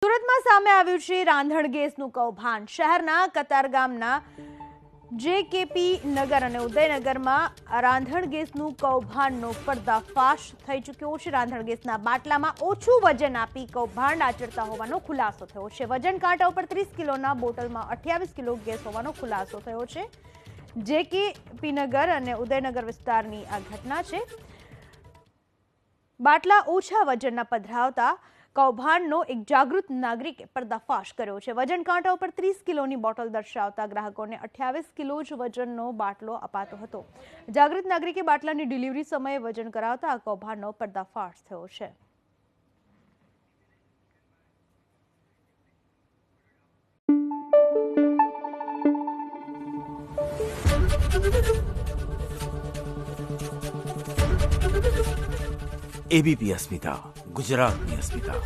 સુરતમાં સામે આવ્યું છે રાંધણ ગેસનું કૌભાંડ। શહેરના કતારગામના જેકેપી નગર અને ઉદયનગરમાં રાંધણ ગેસનું કૌભાંડનો પર્દાફાશ થઈ ચૂક્યો છે। રાંધણ ગેસના બાટલામાં ઓછું વજન આપી કૌભાંડ આચરતા હોવાનો ખુલાસો થયો છે। વજન કાંટા ઉપર 30 કિલોના બોટલમાં 28 કિલો ગેસ હોવાનો ખુલાસો થયો છે। જેકેપી નગર અને ઉદયનગર વિસ્તારની આ ઘટના છે। બાટલા ઓછા વજનના પધરાવતા કૌભાંડનો એક જાગૃત નાગરિકે પર્દાફાશ કર્યો છે। વજન કાંટા ઉપર 30 કિલોની બોટલ દર્શાવતા ગ્રાહકોને 28 કિલો જ વજનનો બાટલો અપાતો હતો। જાગૃત નાગરિકે બાટલાની ડિલિવરી સમયે વજન કરાવતા આ કૌભાંડનો પર્દાફાશ થયો છે। एबीपी अस्मिता, गुजरातनी अस्मिता।